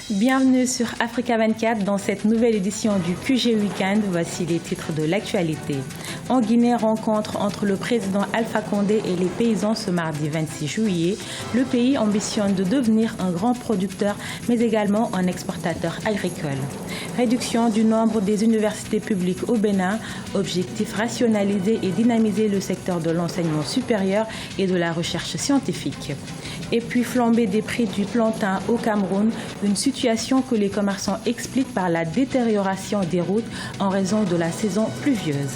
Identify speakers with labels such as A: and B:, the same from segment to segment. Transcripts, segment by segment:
A: Bienvenue sur Africa 24 dans cette nouvelle édition du QG Weekend. Voici les titres de l'actualité. En Guinée, rencontre entre le président Alpha Condé et les paysans ce mardi 26 juillet. Le pays ambitionne de devenir un grand producteur, mais également un exportateur agricole. Réduction du nombre des universités publiques au Bénin. Objectif rationaliser et dynamiser le secteur de l'enseignement supérieur et de la recherche scientifique. Et puis flambée des prix du plantain au Cameroun, une situation que les commerçants expliquent par la détérioration des routes en raison de la saison pluvieuse.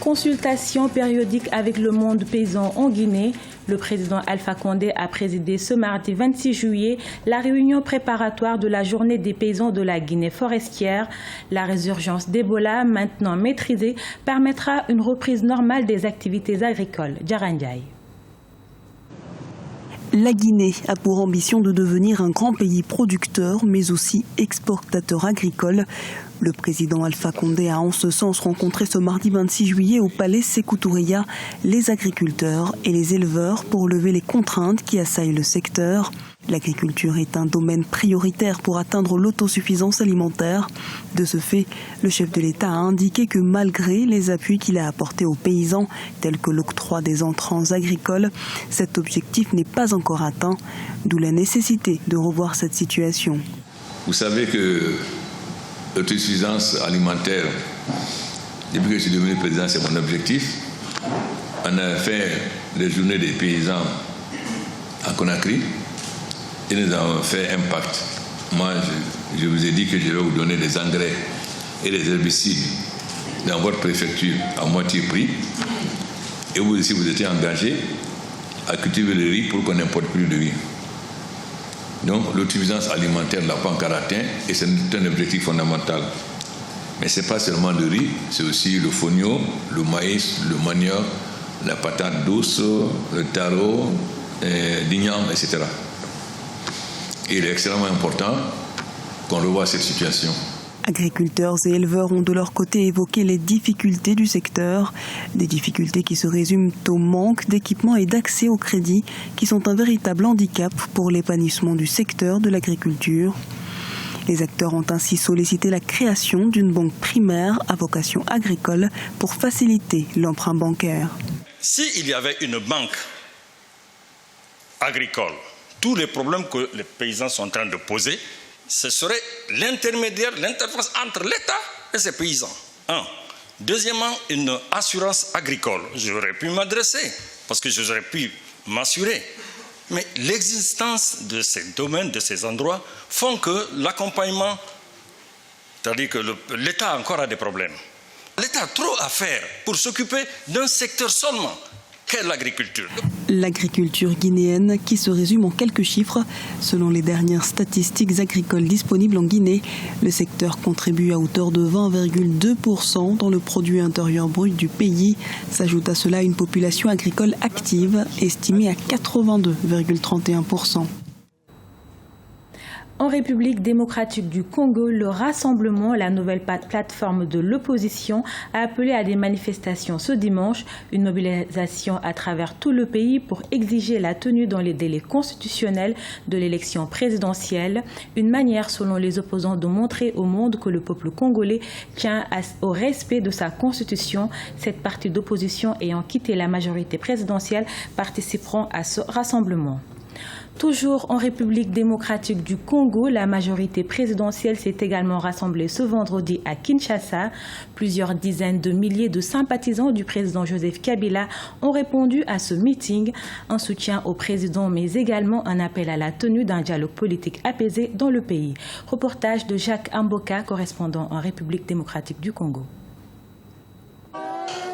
A: Consultation périodique avec le monde paysan en Guinée. Le président Alpha Condé a présidé ce mardi 26 juillet la réunion préparatoire de la journée des paysans de la Guinée forestière. La résurgence d'Ebola, maintenant maîtrisée, permettra une reprise normale des activités agricoles. Djarandiaï.
B: La Guinée a pour ambition de devenir un grand pays producteur, mais aussi exportateur agricole. Le président Alpha Condé a en ce sens rencontré ce mardi 26 juillet au palais Sékou Toureya les agriculteurs et les éleveurs pour lever les contraintes qui assaillent le secteur. L'agriculture est un domaine prioritaire pour atteindre l'autosuffisance alimentaire. De ce fait, le chef de l'État a indiqué que malgré les appuis qu'il a apportés aux paysans, tels que l'octroi des entrants agricoles, cet objectif n'est pas encore atteint, d'où la nécessité de revoir cette situation.
C: Vous savez que l'autosuffisance alimentaire, depuis que je suis devenu président, c'est mon objectif. On a fait les journées des paysans à Conakry. Et nous avons fait un pacte. Moi, je vous ai dit que je vais vous donner des engrais et des herbicides dans votre préfecture à moitié prix. Et vous aussi, vous étiez engagé à cultiver le riz pour qu'on n'importe plus de riz. Donc, l'autosuffisance alimentaire ne l'a pas encore atteint et c'est un objectif fondamental. Mais ce n'est pas seulement le riz, c'est aussi le fonio, le maïs, le manioc, la patate douce, le taro, l'igname, etc. Et il est extrêmement important qu'on revoie cette situation.
B: Agriculteurs et éleveurs ont de leur côté évoqué les difficultés du secteur, des difficultés qui se résument au manque d'équipements et d'accès au crédit, qui sont un véritable handicap pour l'épanouissement du secteur de l'agriculture. Les acteurs ont ainsi sollicité la création d'une banque primaire à vocation agricole pour faciliter l'emprunt bancaire.
D: S'il y avait une banque agricole, tous les problèmes que les paysans sont en train de poser, ce serait l'intermédiaire, l'interface entre l'État et ces paysans. Un. Deuxièmement, une assurance agricole. J'aurais pu m'adresser parce que j'aurais pu m'assurer. Mais l'existence de ces domaines, de ces endroits, font que l'accompagnement, c'est-à-dire que l'État encore a des problèmes. L'État a trop à faire pour s'occuper d'un secteur seulement. Qu'est l'agriculture ?
B: L'agriculture guinéenne qui se résume en quelques chiffres. Selon les dernières statistiques agricoles disponibles en Guinée, le secteur contribue à hauteur de 20,2% dans le produit intérieur brut du pays. S'ajoute à cela une population agricole active estimée à 82,31%.
A: En République démocratique du Congo, le Rassemblement, la nouvelle plateforme de l'opposition, a appelé à des manifestations ce dimanche, une mobilisation à travers tout le pays pour exiger la tenue dans les délais constitutionnels de l'élection présidentielle, une manière selon les opposants de montrer au monde que le peuple congolais tient au respect de sa constitution. Cette partie d'opposition ayant quitté la majorité présidentielle participeront à ce rassemblement. Toujours en République démocratique du Congo, la majorité présidentielle s'est également rassemblée ce vendredi à Kinshasa. Plusieurs dizaines de milliers de sympathisants du président Joseph Kabila ont répondu à ce meeting, un soutien au président mais également un appel à la tenue d'un dialogue politique apaisé dans le pays. Reportage de Jacques Amboka, correspondant en République démocratique du Congo.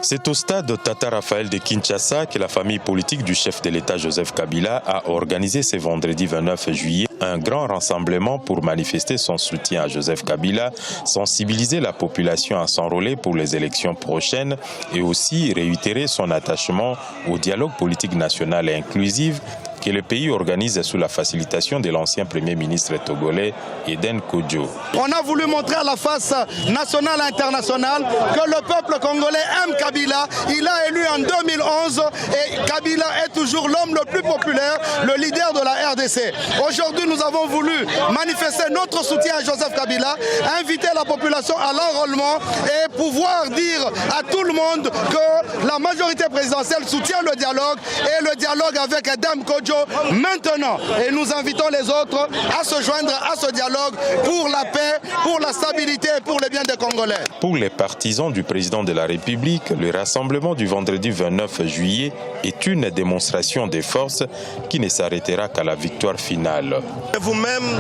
E: C'est au stade Tata Raphaël de Kinshasa que la famille politique du chef de l'État Joseph Kabila a organisé ce vendredi 29 juillet un grand rassemblement pour manifester son soutien à Joseph Kabila, sensibiliser la population à s'enrôler pour les élections prochaines et aussi réitérer son attachement au dialogue politique national et inclusif que le pays organise sous la facilitation de l'ancien Premier ministre togolais Eden Kodjo.
F: On a voulu montrer à la face nationale et internationale que le peuple congolais aime Kabila. Il a élu en 2011 et Kabila est toujours l'homme le plus populaire, le leader de la RDC. Aujourd'hui, nous avons voulu manifester notre soutien à Joseph Kabila, inviter la population à l'enrôlement et pouvoir dire à tout le monde que la majorité présidentielle soutient le dialogue et le dialogue avec Eden Kodjo maintenant. Et nous invitons les autres à se joindre à ce dialogue pour la paix, pour la stabilité et pour le bien des Congolais.
E: Pour les partisans du président de la République, le rassemblement du vendredi 29 juillet est une démonstration de force qui ne s'arrêtera qu'à la victoire finale.
F: Vous-même,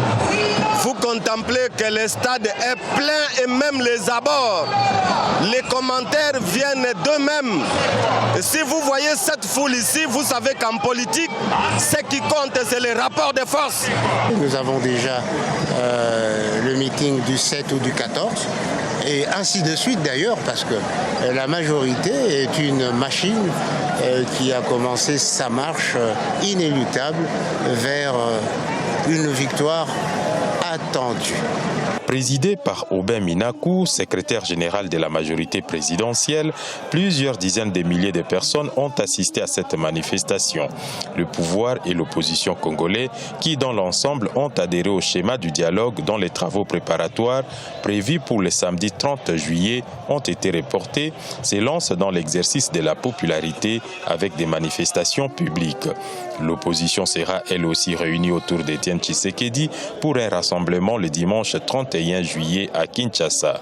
F: vous contemplez que le stade est plein et même les abords, les commentaires viennent d'eux-mêmes. Si vous voyez cette foule ici, vous savez qu'en politique, ce qui compte, c'est les rapports de force.
G: Nous avons déjà le meeting du 7 ou du 14, et ainsi de suite d'ailleurs, parce que la majorité est une machine qui a commencé sa marche inéluctable vers une victoire attendue.
E: Présidé par Aubin Minakou, secrétaire général de la majorité présidentielle, plusieurs dizaines de milliers de personnes ont assisté à cette manifestation. Le pouvoir et l'opposition congolais, qui dans l'ensemble ont adhéré au schéma du dialogue dont les travaux préparatoires prévus pour le samedi 30 juillet ont été reportés, se lancent dans l'exercice de la popularité avec des manifestations publiques. L'opposition sera elle aussi réunie autour d'Étienne Tshisekedi pour un rassemblement le dimanche 31 juillet à Kinshasa.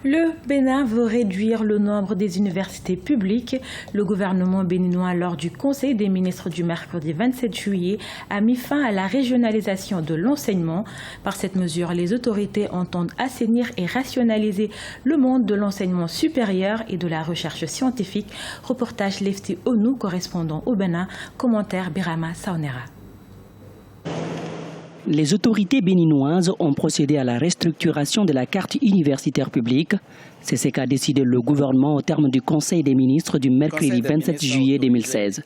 A: Le Bénin veut réduire le nombre des universités publiques. Le gouvernement béninois, lors du Conseil des ministres du mercredi 27 juillet, a mis fin à la régionalisation de l'enseignement. Par cette mesure, les autorités entendent assainir et rationaliser le monde de l'enseignement supérieur et de la recherche scientifique. Reportage Lefty Onou, correspondant au Bénin. Commentaire Birama Saonera.
H: Les autorités béninoises ont procédé à la restructuration de la carte universitaire publique. C'est ce qu'a décidé le gouvernement au terme du Conseil des ministres du mercredi 27 juillet 2016.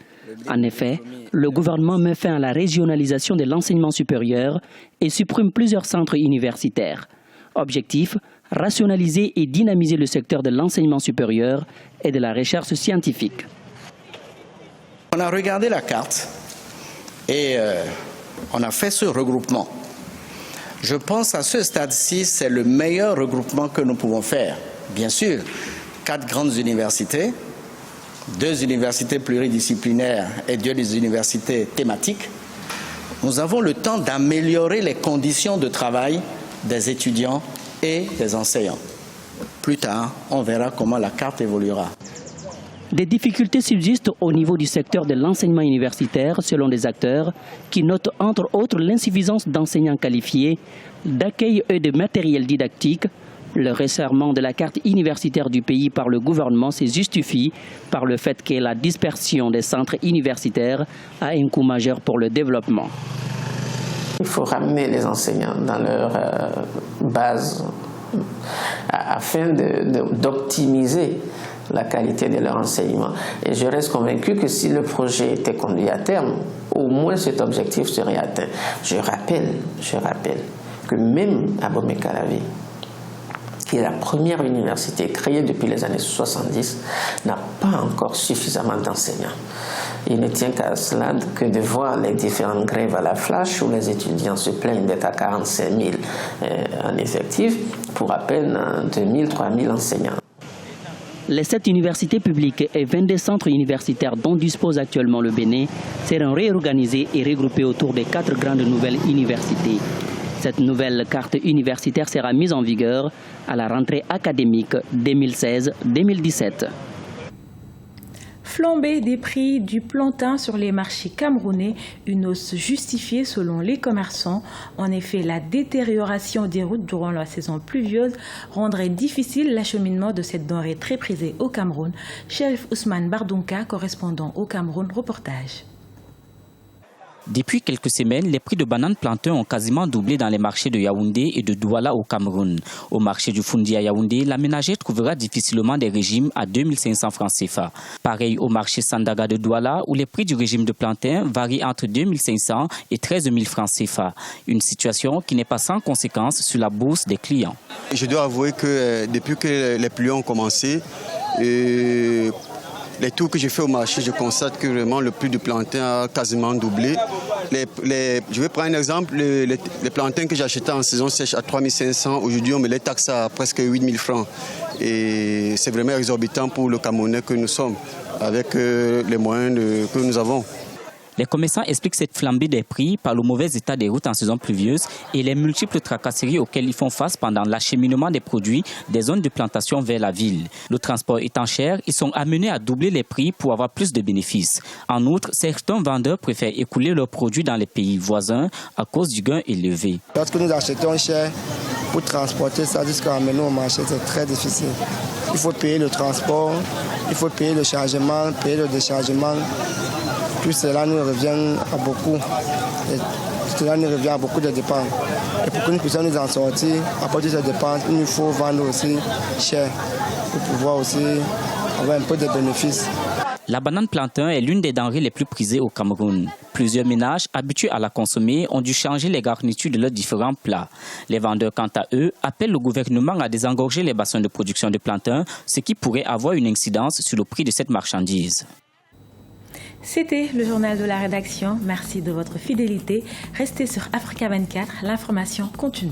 H: En effet, le gouvernement met fin à la régionalisation de l'enseignement supérieur et supprime plusieurs centres universitaires. Objectif, rationaliser et dynamiser le secteur de l'enseignement supérieur et de la recherche scientifique.
I: On a regardé la carte et on a fait ce regroupement. Je pense à ce stade-ci, c'est le meilleur regroupement que nous pouvons faire. Bien sûr, 4 grandes universités, 2 universités pluridisciplinaires et 2 universités thématiques. Nous avons le temps d'améliorer les conditions de travail des étudiants et des enseignants. Plus tard, on verra comment la carte évoluera.
H: Des difficultés subsistent au niveau du secteur de l'enseignement universitaire selon des acteurs qui notent entre autres l'insuffisance d'enseignants qualifiés, d'accueil et de matériel didactique. Le resserrement de la carte universitaire du pays par le gouvernement se justifie par le fait que la dispersion des centres universitaires a un coût majeur pour le développement.
J: Il faut ramener les enseignants dans leur base afin d'optimiser la qualité de leur enseignement. Et je reste convaincu que si le projet était conduit à terme, au moins cet objectif serait atteint. Je rappelle que même à Bomé-Calavi, qui est la première université créée depuis les années 70, n'a pas encore suffisamment d'enseignants. Il ne tient qu'à cela que de voir les différentes grèves à la flash où les étudiants se plaignent d'être à 45 000 en effectif pour à peine 2 000, 3 000 enseignants.
H: Les 7 universités publiques et 22 centres universitaires dont dispose actuellement le Bénin seront réorganisés et regroupés autour des 4 grandes nouvelles universités. Cette nouvelle carte universitaire sera mise en vigueur à la rentrée académique 2016-2017.
A: Flambée des prix du plantain sur les marchés camerounais, une hausse justifiée selon les commerçants. En effet, la détérioration des routes durant la saison pluvieuse rendrait difficile l'acheminement de cette denrée très prisée au Cameroun. Chérif Ousmane Bardonka, correspondant au Cameroun, reportage.
K: Depuis quelques semaines, les prix de bananes plantain ont quasiment doublé dans les marchés de Yaoundé et de Douala au Cameroun. Au marché du Foundi à Yaoundé, la ménagère trouvera difficilement des régimes à 2500 francs CFA. Pareil au marché Sandaga de Douala, où les prix du régime de plantain varient entre 2500 et 13 000 francs CFA. Une situation qui n'est pas sans conséquence sur la bourse des clients.
L: Je dois avouer que depuis que les pluies ont commencé, les tours que j'ai fait au marché, je constate que vraiment le prix du plantain a quasiment doublé. Je vais prendre un exemple, les plantains que j'achetais en saison sèche à 3500, aujourd'hui on me les taxe à presque 8000 francs. Et c'est vraiment exorbitant pour le Camerounais que nous sommes, avec les moyens que nous avons.
K: Les commerçants expliquent cette flambée des prix par le mauvais état des routes en saison pluvieuse et les multiples tracasseries auxquelles ils font face pendant l'acheminement des produits des zones de plantation vers la ville. Le transport étant cher, ils sont amenés à doubler les prix pour avoir plus de bénéfices. En outre, certains vendeurs préfèrent écouler leurs produits dans les pays voisins à cause du gain élevé.
M: Lorsque nous achetons cher, pour transporter ça jusqu'à amener au marché, c'est très difficile. Il faut payer le transport, il faut payer le chargement, payer le déchargement. Tout cela nous revient à beaucoup. Cela nous revient à beaucoup de dépenses. Et pour que nous puissions nous en sortir, à partir de ces dépenses, il nous faut vendre aussi cher pour pouvoir aussi avoir un peu de bénéfices.
K: La banane plantain est l'une des denrées les plus prisées au Cameroun. Plusieurs ménages habitués à la consommer ont dû changer les garnitures de leurs différents plats. Les vendeurs, quant à eux, appellent le gouvernement à désengorger les bassins de production de plantain, ce qui pourrait avoir une incidence sur le prix de cette marchandise.
A: C'était le journal de la rédaction. Merci de votre fidélité. Restez sur Africa 24, l'information continue.